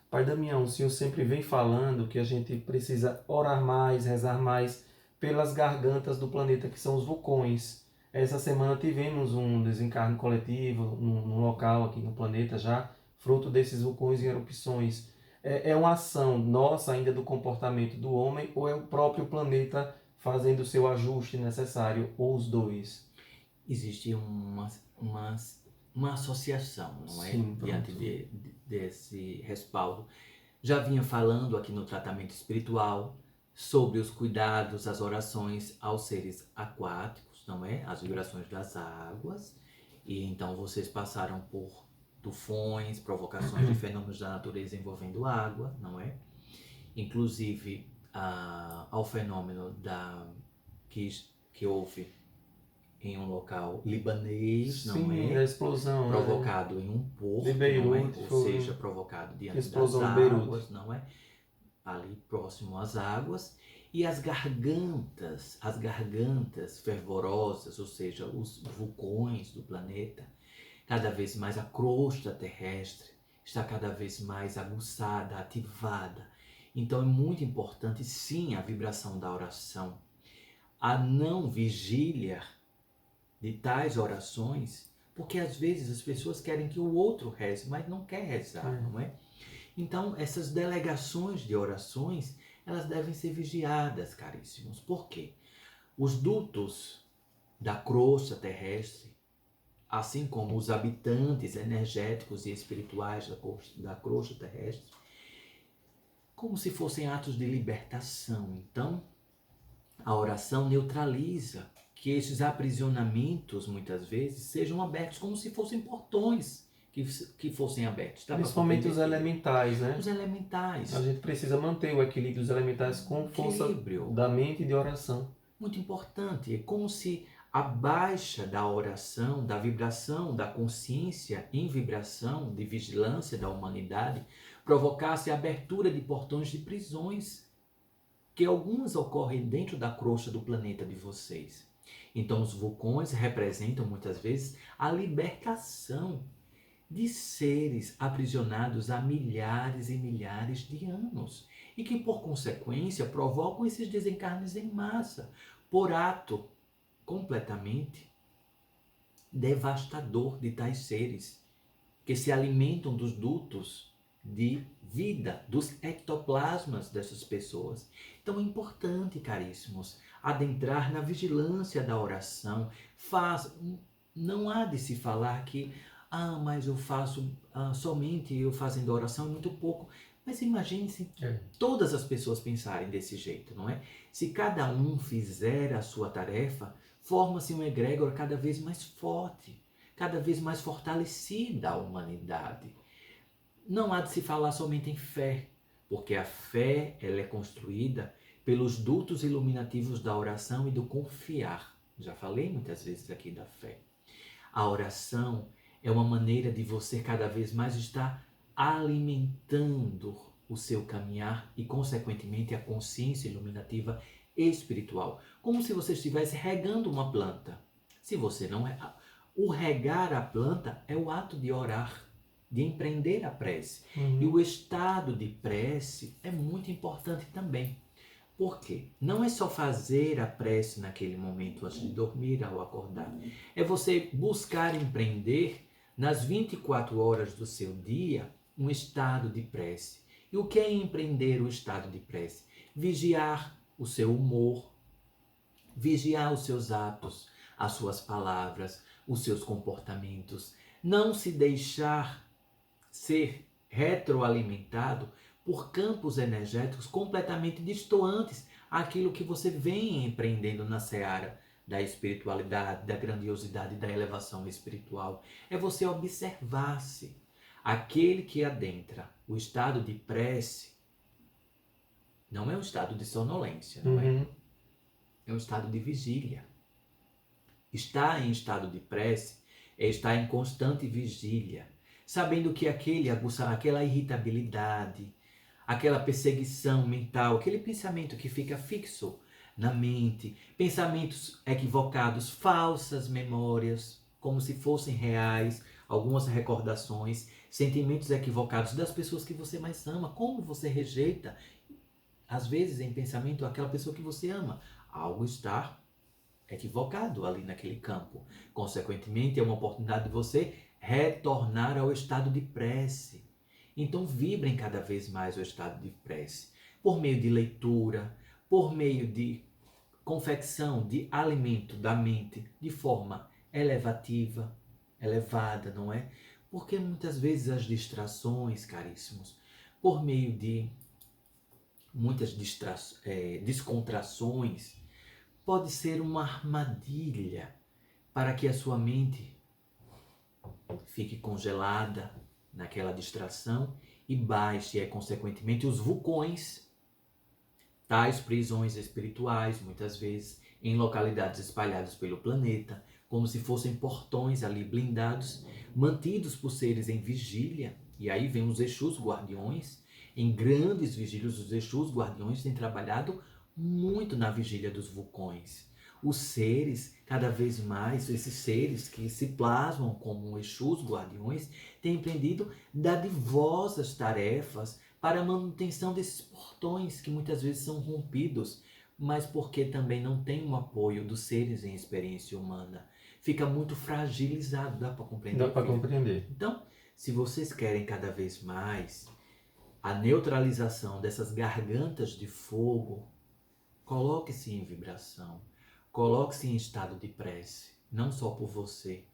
Pai Damião, o senhor sempre vem falando que a gente precisa orar mais, rezar mais pelas gargantas do planeta, que são os vulcões. Essa semana tivemos um desencarne coletivo num local aqui no planeta já, fruto desses vulcões em erupções. É uma ação nossa ainda do comportamento do homem ou é o próprio planeta fazendo o seu ajuste necessário, ou os dois? Existe uma, uma associação, não é? Sim, Diante pronto. desse respaldo. Já vinha falando aqui no tratamento espiritual sobre os cuidados, as orações aos seres aquáticos, não é? As vibrações das águas. E então vocês passaram por tufões, provocações de fenômenos da natureza envolvendo água, não é? Inclusive ao fenômeno que, que houve em um local libanês, não Sim, a é? explosão, né? Provocado em um De porto, não é? Beirute Ou foi seja, provocado a diante das explosão de Beirute. águas, não é? Ali próximo às águas. E as gargantas fervorosas, ou seja, os vulcões do planeta, cada vez mais a crosta terrestre está cada vez mais aguçada, ativada. Então é muito importante, sim, a vibração da oração, a não vigília de tais orações, porque às vezes as pessoas querem que o outro reze, mas não quer rezar, não é? Então, essas delegações de orações, elas devem ser vigiadas, caríssimos. Por quê? Os dutos da crosta terrestre, assim como os habitantes energéticos e espirituais da crosta terrestre, como se fossem atos de libertação. Então, a oração neutraliza que esses aprisionamentos, muitas vezes, sejam abertos como se fossem portões que fossem abertos. Dá para Principalmente compreender, os filho? elementais, né? Os elementais. A gente precisa manter o equilíbrio dos elementais com força Equilíbrio. da mente e de oração. Muito importante. É como se a baixa da oração, da vibração, da consciência em vibração, de vigilância da humanidade, provocasse a abertura de portões de prisões, que algumas ocorrem dentro da crosta do planeta de vocês. Então, os vulcões representam muitas vezes a libertação de seres aprisionados há milhares e milhares de anos e que, por consequência, provocam esses desencarnes em massa, por ato completamente devastador de tais seres que se alimentam dos dutos de vida, dos ectoplasmas dessas pessoas. Então é importante, caríssimos, adentrar na vigilância da oração. Não há de se falar que, mas eu faço, somente eu fazendo oração é muito pouco. Mas imagine se todas as pessoas pensarem desse jeito, não é? Se cada um fizer a sua tarefa, forma-se um egrégor cada vez mais forte, cada vez mais fortalecida a humanidade. Não há de se falar somente em fé, porque a fé ela é construída pelos dutos iluminativos da oração e do confiar. Já falei muitas vezes aqui da fé. A oração é uma maneira de você cada vez mais estar alimentando o seu caminhar e, consequentemente, a consciência iluminativa espiritual. Como se você estivesse regando uma planta. Se você não é, o regar a planta é o ato de orar, de empreender a prece. E o estado de prece é muito importante também. Por quê? Não é só fazer a prece naquele momento antes de dormir, ao acordar. É você buscar empreender nas 24 horas do seu dia um estado de prece. E o que é empreender o estado de prece? Vigiar o seu humor, vigiar os seus atos, as suas palavras, os seus comportamentos. Não se deixar ser retroalimentado por campos energéticos completamente distantes àquilo que você vem empreendendo na seara da espiritualidade, da grandiosidade, da elevação espiritual. É você observar-se. Aquele que adentra o estado de prece não é um estado de sonolência, não é? É um estado de vigília. Estar em estado de prece é estar em constante vigília, sabendo que aquela irritabilidade, aquela perseguição mental, aquele pensamento que fica fixo na mente, pensamentos equivocados, falsas memórias, como se fossem reais, algumas recordações, sentimentos equivocados das pessoas que você mais ama. Como você rejeita, às vezes em pensamento, aquela pessoa que você ama? Algo está equivocado ali naquele campo. Consequentemente, é uma oportunidade de você retornar ao estado de prece. Então, vibrem cada vez mais o estado de prece, por meio de leitura, por meio de confecção de alimento da mente de forma elevativa, elevada, não é? Porque muitas vezes as distrações, caríssimos, por meio de muitas descontrações, pode ser uma armadilha para que a sua mente fique congelada naquela distração e baixe, consequentemente, os vulcões, tais prisões espirituais, muitas vezes, em localidades espalhadas pelo planeta, como se fossem portões ali blindados, mantidos por seres em vigília. E aí vem os Exus guardiões, em grandes vigílias, os Exus guardiões têm trabalhado muito na vigília dos vulcões. Os seres, cada vez mais, esses seres que se plasmam como Exus guardiões, têm empreendido dadivosas tarefas para a manutenção desses portões que muitas vezes são rompidos, mas porque também não tem o apoio dos seres em experiência humana. Fica muito fragilizado, dá para compreender? Dá para compreender. Então, se vocês querem cada vez mais a neutralização dessas gargantas de fogo, coloque-se em vibração, coloque-se em estado de prece, não só por você,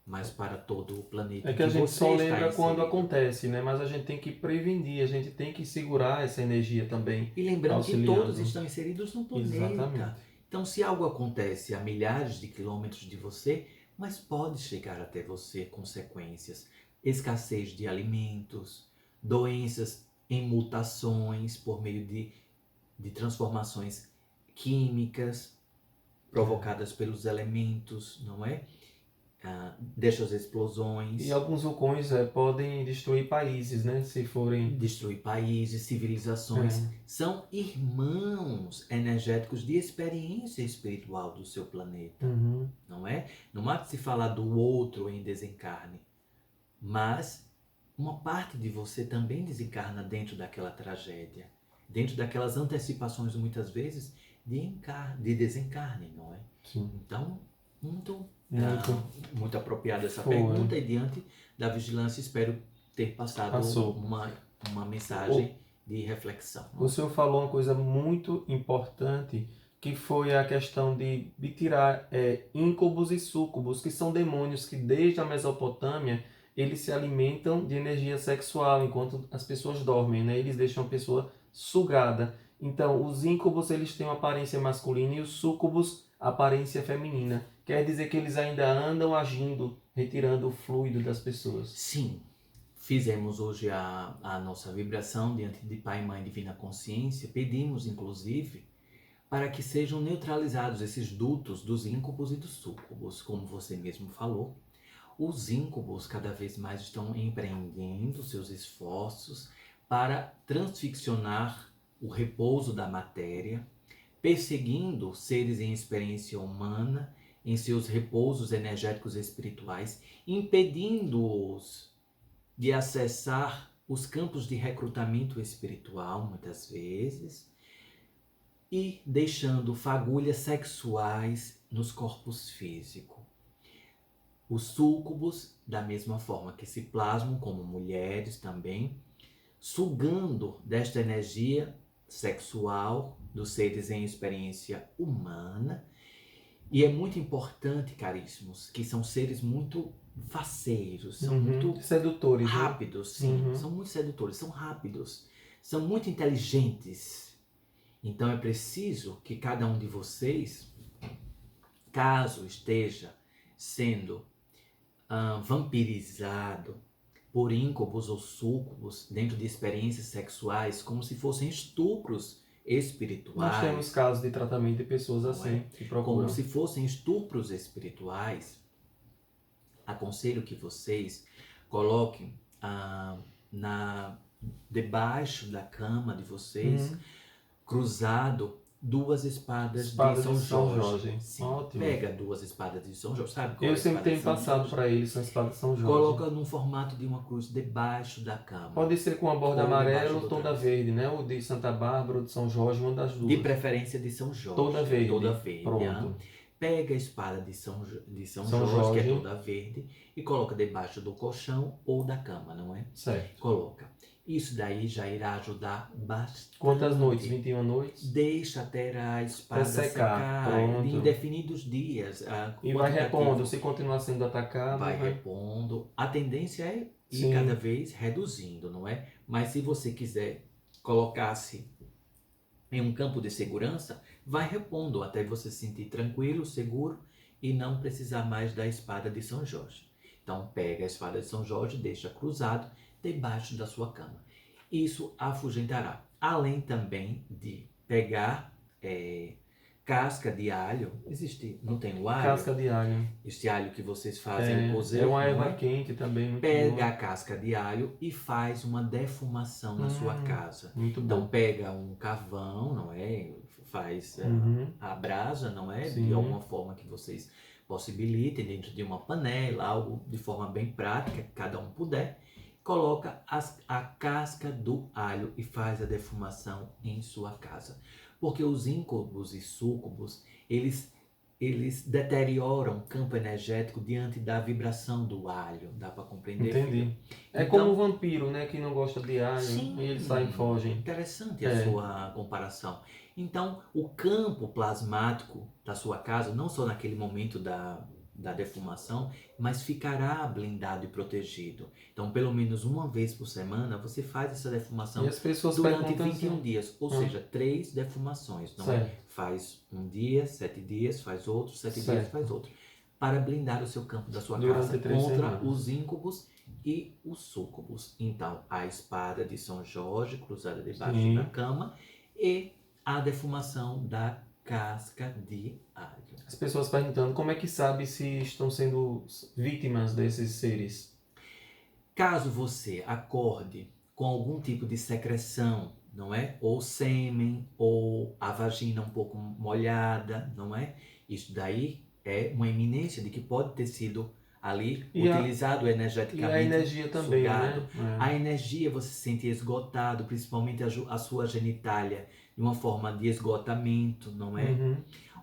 mas para todo o planeta. É que a gente você só está lembra quando inserido. acontece, né? Mas a gente tem que prevenir, a gente tem que segurar essa energia também, E lembrando que auxiliando. todos estão inseridos no planeta. Exatamente. Então, se algo acontece a milhares de quilômetros de você, mas pode chegar até você consequências, escassez de alimentos, doenças em mutações por meio de transformações químicas provocadas pelos elementos, não é? Dessas explosões. E alguns vulcões podem destruir países, né? Se forem... Destruir países, civilizações. São irmãos energéticos de experiência espiritual do seu planeta, não é? Não há de se falar do outro em desencarne, mas uma parte de você também desencarna dentro daquela tragédia, dentro daquelas antecipações, muitas vezes, de desencarne, não é? Sim. Então, muito apropriada essa pergunta, e diante da vigilância espero ter passado uma mensagem de reflexão. O senhor falou uma coisa muito importante, que foi a questão de tirar íncubos e súcubos, que são demônios que desde a Mesopotâmia eles se alimentam de energia sexual enquanto as pessoas dormem, né? Eles deixam a pessoa sugada. Então, os íncubos eles têm uma aparência masculina e os súcubos aparência feminina. Quer dizer que eles ainda andam agindo, retirando o fluido das pessoas. Sim. Fizemos hoje a nossa vibração diante de Pai e Mãe Divina Consciência. Pedimos, inclusive, para que sejam neutralizados esses dutos dos íncubos e dos súcubos, como você mesmo falou. Os íncubos cada vez mais estão empreendendo seus esforços para transficcionar o repouso da matéria, perseguindo seres em experiência humana em seus repousos energéticos espirituais, impedindo-os de acessar os campos de recrutamento espiritual, muitas vezes, e deixando fagulhas sexuais nos corpos físicos. Os súcubos, da mesma forma que se plasmam como mulheres também, sugando desta energia sexual dos seres em experiência humana. E é muito importante, caríssimos, que são seres muito faceiros, são muito sedutores, rápidos, sim, são muito sedutores, são rápidos, são muito inteligentes. Então é preciso que cada um de vocês, caso esteja sendo vampirizado por íncubos ou súcubos dentro de experiências sexuais, como se fossem estupros espirituais. Nós temos casos de tratamento de pessoas assim, que procuram. Como se fossem estupros espirituais, aconselho que vocês coloquem debaixo da cama de vocês, cruzado duas espadas Espadas de de São São Jorge. Jorge. Sim. Ótimo. Pega duas espadas de São Jorge, sabe qual é Eu a sempre espada de tenho São passado Jorge? para eles a espada de São Jorge. Coloca num formato de uma cruz debaixo da cama. Pode ser com a borda Ou debaixo amarela ou do toda travesseiro. verde, né? Ou de Santa Bárbara ou de São Jorge, uma das De duas. preferência de São Jorge. Toda verde. Toda verde. Pronto. Pega a espada de São São Jorge, que é Jorge. toda verde, e coloca debaixo do colchão ou da cama, não é? Certo. Coloca. Isso daí já irá ajudar bastante. Quantas noites? 21 noites? Deixa até a espada Até secar. Pronto. em indefinidos dias. E vai quantitativo repondo, se continuar sendo atacado, vai repondo. A tendência é ir Sim. cada vez reduzindo, não é? Mas se você quiser colocar-se em um campo de segurança, vai repondo até você se sentir tranquilo, seguro e não precisar mais da espada de São Jorge. Então pega a espada de São Jorge, deixa cruzado debaixo da sua cama. Isso afugentará. Além também de pegar casca de alho. Existe, não tem o alho? casca de alho. Este alho que vocês fazem o cozer, É uma não erva quente também, muito Pega boa. a casca de alho e faz uma defumação na sua casa. Muito Então bom. pega um carvão, não é? Faz a brasa, não é? Sim. De alguma forma que vocês possibilitem dentro de uma panela, algo de forma bem prática, que cada um puder. Coloca a casca do alho e faz a defumação em sua casa. Porque os íncubos e súcubos, eles deterioram o campo energético diante da vibração do alho. Dá para compreender? Entendi. Filho? É Então, como o vampiro, né? Que não gosta de alho sim, e eles saem e fogem. Interessante a sua comparação. Então, o campo plasmático da sua casa, não só naquele momento da defumação, mas ficará blindado e protegido. Então, pelo menos uma vez por semana, você faz essa defumação E as pessoas durante perguntam 21 assim, dias, ou seja, 3 defumações, não é? certo. Faz um dia, 7 dias, faz outro, 7 dias, Certo. faz outro. Para blindar o seu campo da sua Durante casa 3 contra semanas. os íncubos e os súcubos. Então, a espada de São Jorge cruzada debaixo Sim. da cama e a defumação da casca de alho. As pessoas perguntando como é que sabe se estão sendo vítimas desses seres. Caso você acorde com algum tipo de secreção, não é? Ou sêmen, ou a vagina um pouco molhada, não é? Isso daí é uma iminência de que pode ter sido ali utilizado energeticamente. E a energia também, sugado. né? A energia você se sente esgotado, principalmente a sua genitália, de uma forma de esgotamento, não é? Uhum.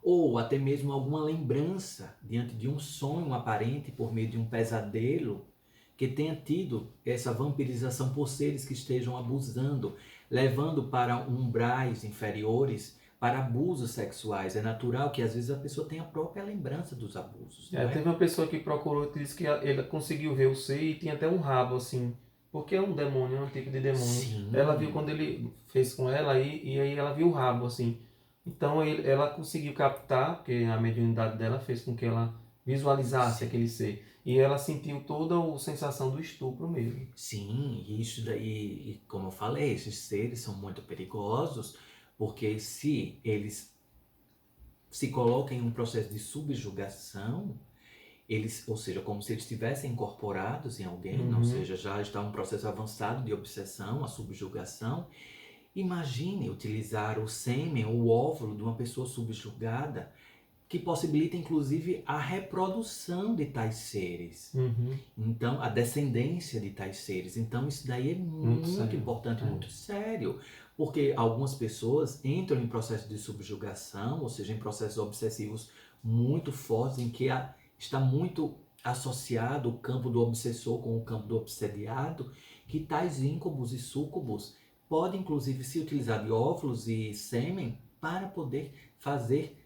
Ou até mesmo alguma lembrança diante de um sonho aparente por meio de um pesadelo que tenha tido essa vampirização por seres que estejam abusando, levando para umbrais inferiores, para abusos sexuais. É natural que às vezes a pessoa tenha a própria lembrança dos abusos. Não é? Teve uma pessoa que procurou e disse que ele conseguiu ver o ser e tinha até um rabo assim. Porque é um demônio, é um tipo de demônio. Sim. Ela viu quando ele fez com ela e aí ela viu o rabo assim. Então ela conseguiu captar, porque a mediunidade dela fez com que ela visualizasse aquele ser. E ela sentiu toda a sensação do estupro mesmo. Sim, e isso daí, como eu falei, esses seres são muito perigosos, porque se eles se colocam em um processo de subjugação, eles, ou seja, como se eles estivessem incorporados em alguém, ou seja, já está um processo avançado de obsessão, a subjugação. Imagine utilizar o sêmen ou o óvulo de uma pessoa subjugada, que possibilita inclusive a reprodução de tais seres. Então, a descendência de tais seres. Então, isso daí é muito importante, muito sério. Porque algumas pessoas entram em processo de subjugação, ou seja, em processos obsessivos muito fortes, em que está muito associado o campo do obsessor com o campo do obsediado, que tais íncubos e súcubos podem inclusive se utilizar de óvulos e sêmen para poder fazer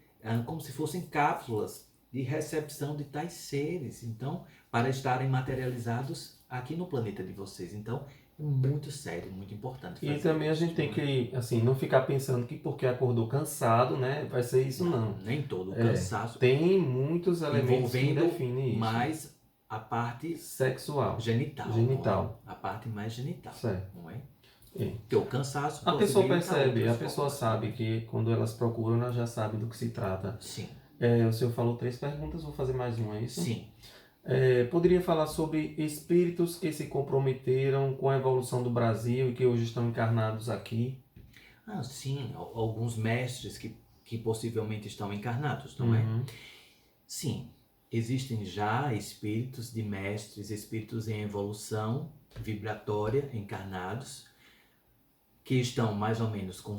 como se fossem cápsulas de recepção de tais seres, então, para estarem materializados aqui no planeta de vocês. Então, é muito sério, muito importante. E também a gente tem que, assim, não ficar pensando que porque acordou cansado, né, vai ser isso não. Nem todo cansaço. Tem muitos elementos que envolvendo definem isso. mais a parte sexual, genital. genital. A parte mais genital, certo. não é? É. Porque o cansaço A pessoa possibilita percebe, a outras pessoa formas, sabe que quando elas procuram, elas já sabem do que se trata. Sim. O senhor falou 3 perguntas, vou fazer mais uma, é isso? Sim. Poderia falar sobre espíritos que se comprometeram com a evolução do Brasil e que hoje estão encarnados aqui? Ah, sim, alguns mestres que possivelmente estão encarnados, não é? Uhum. Sim, existem já espíritos de mestres, espíritos em evolução vibratória, encarnados, que estão mais ou menos com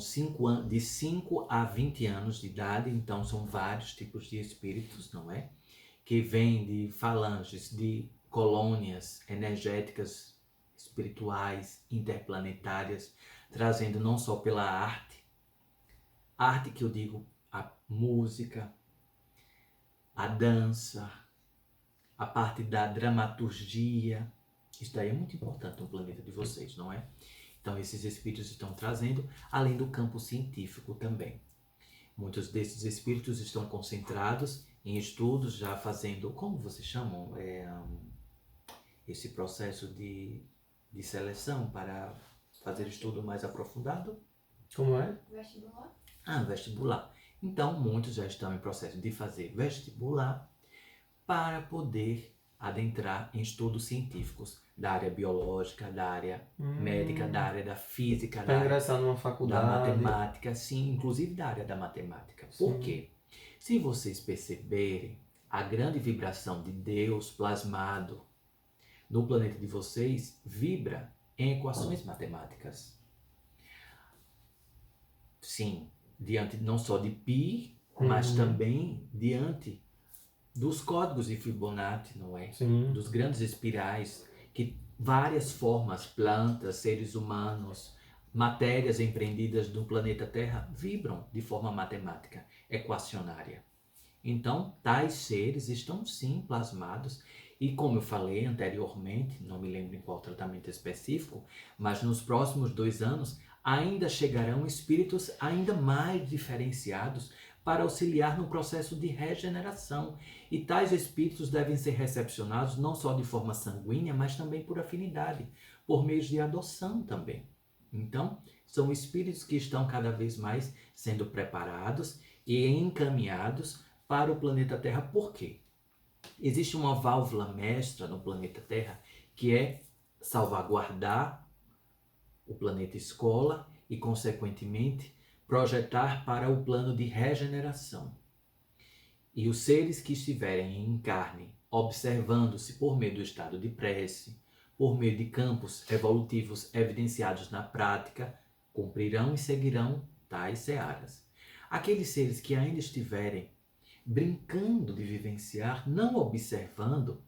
de 5 a 20 anos de idade, então são vários tipos de espíritos, não é? Que vêm de falanges, de colônias energéticas, espirituais, interplanetárias, trazendo não só pela arte que eu digo, a música, a dança, a parte da dramaturgia. Isso daí é muito importante no planeta de vocês, não é? Então esses espíritos estão trazendo, além do campo científico também. Muitos desses espíritos estão concentrados em estudos, já fazendo, como vocês chamam, esse processo de seleção para fazer estudo mais aprofundado? Como é? Vestibular? Ah, vestibular. Então, muitos já estão em processo de fazer vestibular para poder adentrar em estudos científicos da área biológica, da área médica, da área da física, da Para área ingressar numa da faculdade. matemática, sim, inclusive da área da matemática. Por Sim. quê? Se vocês perceberem, a grande vibração de Deus plasmado no planeta de vocês vibra em equações matemáticas. Sim, diante não só de Pi, mas também diante dos códigos de Fibonacci, não é? Sim. Dos grandes espirais, que várias formas, plantas, seres humanos, matérias empreendidas do planeta Terra vibram de forma matemática, equacionária. Então, tais seres estão sim plasmados e, como eu falei anteriormente, não me lembro em qual tratamento específico, mas nos próximos 2 anos ainda chegarão espíritos ainda mais diferenciados para auxiliar no processo de regeneração. E tais espíritos devem ser recepcionados não só de forma sanguínea, mas também por afinidade, por meio de adoção também. Então, são espíritos que estão cada vez mais sendo preparados e encaminhados para o planeta Terra. Por quê? Existe uma válvula mestra no planeta Terra que é salvaguardar o planeta escola e, consequentemente, projetar para o plano de regeneração. E os seres que estiverem em carne, observando-se por meio do estado de prece, por meio de campos evolutivos evidenciados na prática, cumprirão e seguirão tais searas. Aqueles seres que ainda estiverem brincando de vivenciar, não observando,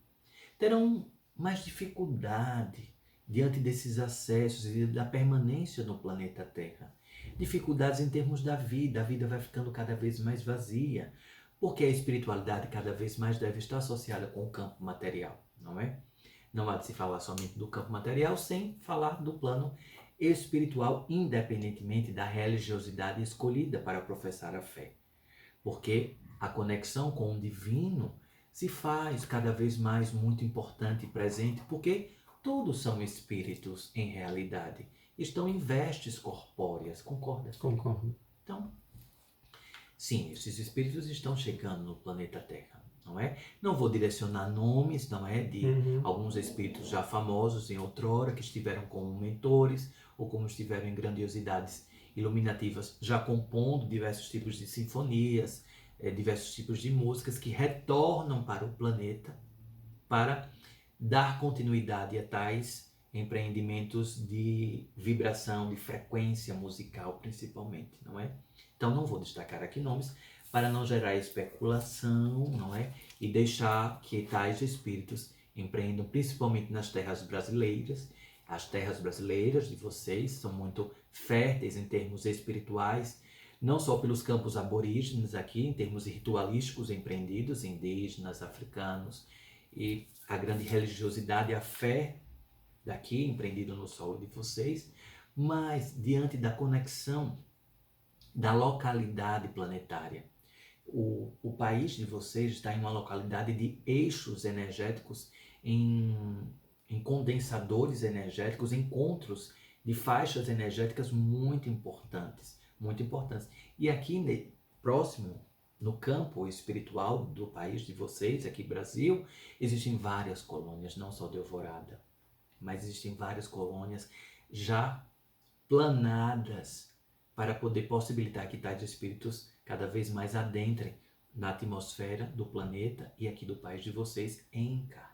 terão mais dificuldade diante desses acessos e da permanência no planeta Terra. Dificuldades em termos da vida, a vida vai ficando cada vez mais vazia, porque a espiritualidade cada vez mais deve estar associada com o campo material, não é? Não há de se falar somente do campo material sem falar do plano espiritual, independentemente da religiosidade escolhida para professar a fé. Porque a conexão com o divino se faz cada vez mais muito importante e presente, porque todos são espíritos em realidade. Estão em vestes corpóreas, concorda? Concordo. Então, sim, esses espíritos estão chegando no planeta Terra, não é? Não vou direcionar nomes, não é? De alguns espíritos já famosos em outrora, que estiveram como mentores, ou como estiveram em grandiosidades iluminativas, já compondo diversos tipos de sinfonias, diversos tipos de músicas que retornam para o planeta para dar continuidade a tais empreendimentos de vibração, de frequência musical, principalmente, não é? Então não vou destacar aqui nomes para não gerar especulação, não é? E deixar que tais espíritos empreendam principalmente nas terras brasileiras. As terras brasileiras de vocês são muito férteis em termos espirituais, não só pelos campos aborígenes aqui, em termos ritualísticos empreendidos, indígenas, africanos, e a grande religiosidade, a fé daqui, empreendida no solo de vocês, mas diante da conexão da localidade planetária. O país de vocês está em uma localidade de eixos energéticos, em condensadores energéticos, encontros de faixas energéticas muito importantes, muito importantes. E aqui próximo, no campo espiritual do país de vocês, aqui Brasil, existem várias colônias, não só de Alvorada, mas existem várias colônias já planadas para poder possibilitar que tais espíritos cada vez mais adentrem na atmosfera do planeta e aqui do país de vocês em encarne.